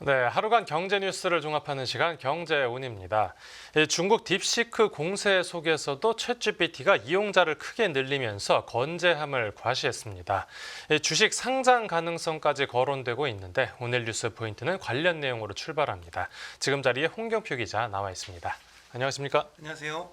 네, 하루간 경제 뉴스를 종합하는 시간 경제운입니다. 중국 딥시크 공세 속에서도 챗GPT가 이용자를 크게 늘리면서 건재함을 과시했습니다. 주식 상장 가능성까지 거론되고 있는데 오늘 뉴스 포인트는 관련 내용으로 출발합니다. 지금 자리에 홍경표 기자 나와 있습니다. 안녕하십니까? 안녕하세요.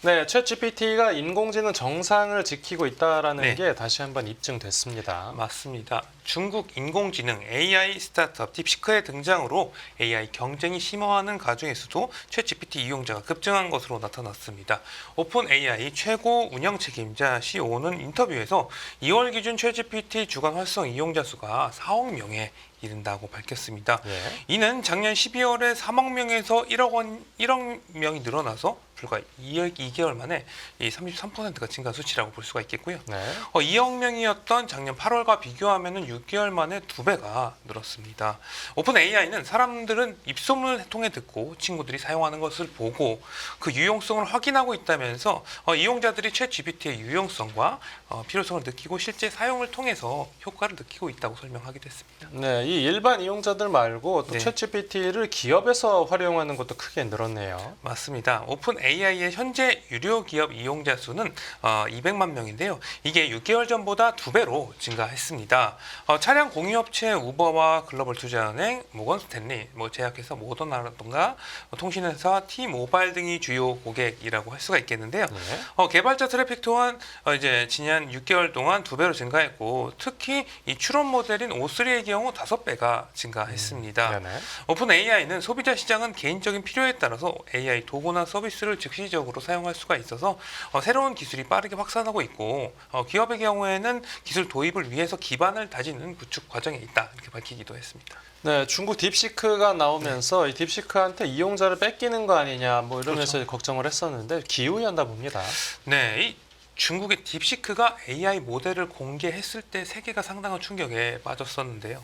네, 챗GPT가 인공지능 정상을 지키고 있다라는 네. 게 다시 한번 입증됐습니다. 맞습니다. 중국 인공지능 AI 스타트업 딥시크의 등장으로 AI 경쟁이 심화하는 가중에서도 챗GPT 이용자가 급증한 것으로 나타났습니다. 오픈 AI 최고 운영 책임자 CEO는 인터뷰에서 2월 기준 챗GPT 주간 활성 이용자 수가 4억 명에 이른다고 밝혔습니다. 예. 이는 작년 12월에 3억 명에서 1억 명이 늘어나서 불과 2개월 만에 이 33%가 증가한 수치라고 볼 수가 있겠고요. 네. 2억 명이었던 작년 8월과 비교하면 6개월 만에 2배가 늘었습니다. 오픈 AI는 사람들은 입소문을 통해 듣고 친구들이 사용하는 것을 보고 그 유용성을 확인하고 있다면서 이용자들이 챗 GPT의 유용성과 필요성을 느끼고 실제 사용을 통해서 효과를 느끼고 있다고 설명하기도 했습니다. 네, 이 일반 이용자들 말고 또 네. 챗GPT를 기업에서 활용하는 것도 크게 늘었네요. 맞습니다. 오픈 AI의 현재 유료 기업 이용자 수는 200만 명인데요. 이게 6개월 전보다 2배로 증가했습니다. 차량 공유업체 우버와 글로벌 투자은행, 모건스탠리, 제약회사 모더나라든가 통신회사 T모바일 등이 주요 고객이라고 할 수가 있겠는데요. 네. 개발자 트래픽 또한 이제 지난 6개월 동안 2배로 증가했고 특히 이 추론 모델인 O3의 경우 5배가 증가했습니다. 네네. 오픈 AI는 소비자 시장은 개인적인 필요에 따라서 AI 도구나 서비스를 즉시적으로 사용할 수가 있어서 새로운 기술이 빠르게 확산하고 있고 기업의 경우에는 기술 도입을 위해서 기반을 다지는 구축 과정에 있다 이렇게 밝히기도 했습니다. 네, 중국 딥시크가 나오면서 이 딥시크한테 이용자를 뺏기는 거 아니냐 뭐 이러면서 그렇죠. 걱정을 했었는데 기우였나 봅니다. 네, 이 중국의 딥시크가 AI 모델을 공개했을 때 세계가 상당한 충격에 빠졌었는데요.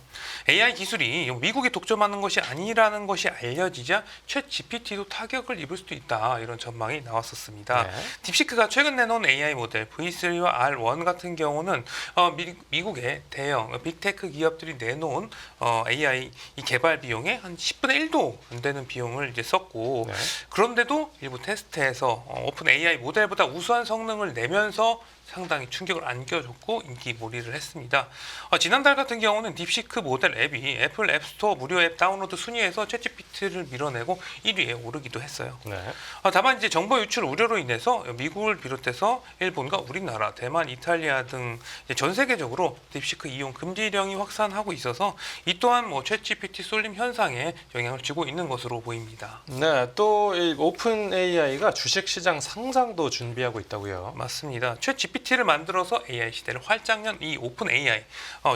AI 기술이 미국이 독점하는 것이 아니라는 것이 알려지자 챗 GPT도 타격을 입을 수도 있다 이런 전망이 나왔었습니다. 네. 딥시크가 최근 내놓은 AI 모델 V3와 R1 같은 경우는 미국의 대형 빅테크 기업들이 내놓은 AI 이 개발 비용의 한 10분의 1도 안 되는 비용을 이제 썼고 네. 그런데도 일부 테스트에서 오픈 AI 모델보다 우수한 성능을 내면서 상당히 충격을 안겨줬고 인기몰이를 했습니다. 지난달 같은 경우는 딥시크 모델 앱이 애플 앱스토어 무료 앱 다운로드 순위에서 챗GPT를 밀어내고 1위에 오르기도 했어요. 네. 다만 이제 정보 유출 우려로 인해서 미국을 비롯해서 일본과 우리나라, 대만, 이탈리아 등 전 세계적으로 딥시크 이용 금지령이 확산하고 있어서 이 또한 챗GPT 쏠림 현상에 영향을 주고 있는 것으로 보입니다. 네, 또 이 오픈 AI가 주식 시장 상장도 준비하고 있다고요. 맞습니다. 챗 GPT를 만들어서 AI 시대를 활짝 연 이 오픈 AI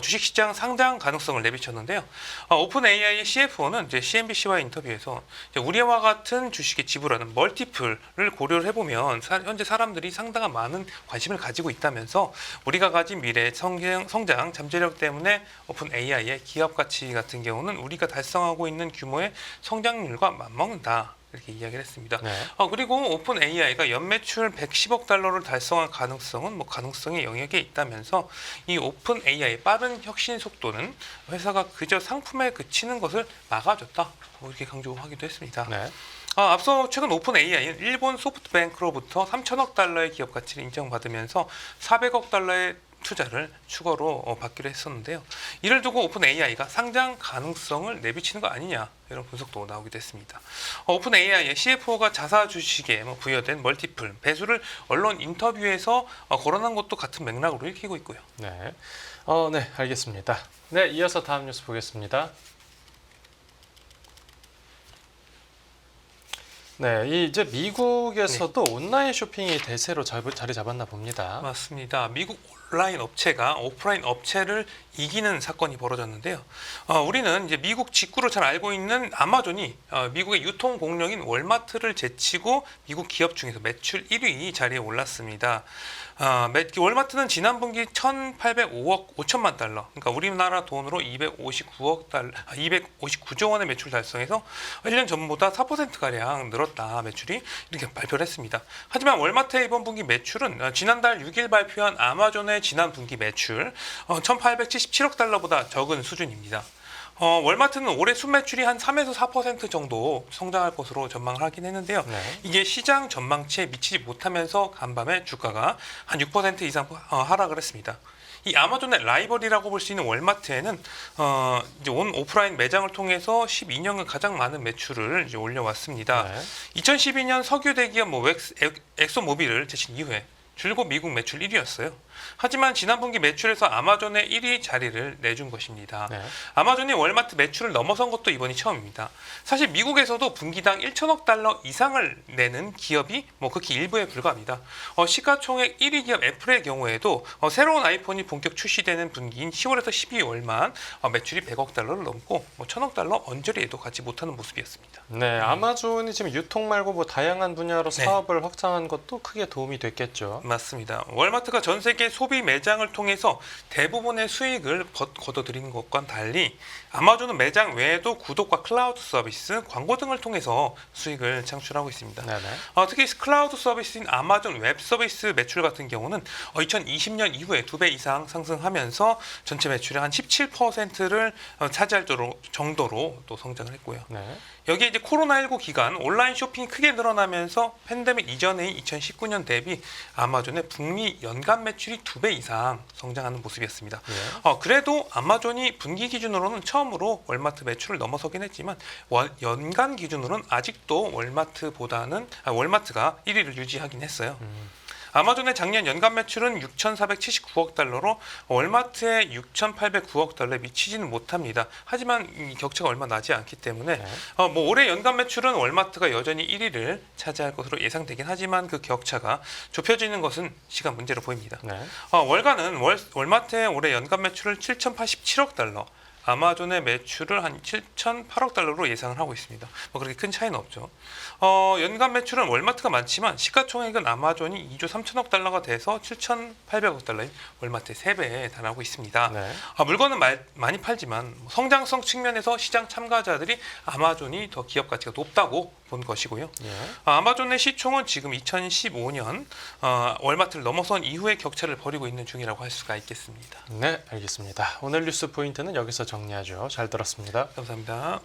주식시장 상장 가능성을 내비쳤는데요. 오픈 AI의 CFO는 이제 CNBC와의 인터뷰에서 이제 우리와 같은 주식에 지불하는 멀티플을 고려를 해보면 현재 사람들이 상당한 많은 관심을 가지고 있다면서 우리가 가진 미래의 성장 잠재력 때문에 오픈 AI의 기업 가치 같은 경우는 우리가 달성하고 있는 규모의 성장률과 맞먹는다. 이렇게 이야기를 했습니다. 네. 그리고 오픈 AI가 연매출 110억 달러를 달성할 가능성은 가능성의 영역에 있다면서 이 오픈 AI의 빠른 혁신 속도는 회사가 그저 상품에 그치는 것을 막아줬다. 이렇게 강조하기도 했습니다. 네. 앞서 최근 오픈 AI는 일본 소프트뱅크로부터 3천억 달러의 기업 가치를 인정받으면서 400억 달러의 투자를 추가로 받기로 했었는데요. 이를 두고 오픈 AI가 상장 가능성을 내비치는 거 아니냐 이런 분석도 나오기도 했습니다. 오픈 AI의 CFO가 자사 주식에 부여된 멀티플 배수를 언론 인터뷰에서 거론한 것도 같은 맥락으로 읽히고 있고요. 네. 네, 알겠습니다. 네, 이어서 다음 뉴스 보겠습니다. 네, 이제 미국에서도 온라인 쇼핑이 대세로 자리 잡았나 봅니다. 맞습니다. 미국 온라인 업체가 오프라인 업체를 이기는 사건이 벌어졌는데요. 우리는 이제 미국 직구로 잘 알고 있는 아마존이 미국의 유통 공룡인 월마트를 제치고 미국 기업 중에서 매출 1위 자리에 올랐습니다. 월마트는 지난 분기 1,805억 5천만 달러, 그러니까 우리나라 돈으로 259조 원의 매출 달성해서 1년 전보다 4%가량 늘었다 매출이 이렇게 발표를 했습니다. 하지만 월마트의 이번 분기 매출은 지난달 6일 발표한 아마존의 지난 분기 매출 1,877억 달러보다 적은 수준입니다. 월마트는 올해 순매출이 한 3에서 4% 정도 성장할 것으로 전망을 하긴 했는데요. 네. 이게 시장 전망치에 미치지 못하면서 간밤에 주가가 한 6% 이상 하락을 했습니다. 이 아마존의 라이벌이라고 볼 수 있는 월마트에는 이제 온 오프라인 매장을 통해서 12년간 가장 많은 매출을 이제 올려왔습니다. 네. 2012년 석유 대기업 엑소모빌을 제친 이후에 줄곧 미국 매출 1위였어요. 하지만 지난 분기 매출에서 아마존의 1위 자리를 내준 것입니다. 네. 아마존이 월마트 매출을 넘어선 것도 이번이 처음입니다. 사실 미국에서도 분기당 1천억 달러 이상을 내는 기업이 극히 일부에 불과합니다. 시가총액 1위 기업 애플의 경우에도 새로운 아이폰이 본격 출시되는 분기인 10월에서 12월만 매출이 100억 달러를 넘고 1천억 달러 언저리에도 가지 못하는 모습이었습니다. 네, 아마존이 지금 유통 말고 뭐 다양한 분야로 네. 사업을 확장한 것도 크게 도움이 됐겠죠. 맞습니다. 월마트가 전 세계 소비 매장을 통해서 대부분의 수익을 거둬들이는 것과는 달리 아마존은 매장 외에도 구독과 클라우드 서비스, 광고 등을 통해서 수익을 창출하고 있습니다. 네네. 특히 클라우드 서비스인 아마존 웹 서비스 매출 같은 경우는 2020년 이후에 2배 이상 상승하면서 전체 매출의 한 17%를 차지할 정도로 또 성장을 했고요. 네. 여기에 이제 코로나19 기간 온라인 쇼핑이 크게 늘어나면서 팬데믹 이전의 2019년 대비 아마존의 북미 연간 매출이 2배 이상 성장하는 모습이었습니다. 예. 그래도 아마존이 분기 기준으로는 처음으로 월마트 매출을 넘어서긴 했지만 연간 기준으로는 아직도 월마트가 1위를 유지하긴 했어요. 아마존의 작년 연간 매출은 6,479억 달러로 월마트의 6,809억 달러에 미치지는 못합니다. 하지만 이 격차가 얼마 나지 않기 때문에 네. 올해 연간 매출은 월마트가 여전히 1위를 차지할 것으로 예상되긴 하지만 그 격차가 좁혀지는 것은 시간 문제로 보입니다. 네. 월가는 월마트의 올해 연간 매출을 7,087억 달러, 아마존의 매출을 한 7,008억 달러로 예상을 하고 있습니다. 그렇게 큰 차이는 없죠. 연간 매출은 월마트가 많지만 시가총액은 아마존이 2조 3천억 달러가 돼서 7,800억 달러인 월마트의 3배에 달하고 있습니다. 네. 물건은 많이 팔지만 성장성 측면에서 시장 참가자들이 아마존이 더 기업 가치가 높다고 본 것이고요. 예. 아마존의 시총은 지금 2015년 월마트를 넘어선 이후에 격차를 벌이고 있는 중이라고 할 수가 있겠습니다. 네, 알겠습니다. 오늘 뉴스 포인트는 여기서 정리하죠. 잘 들었습니다. 감사합니다.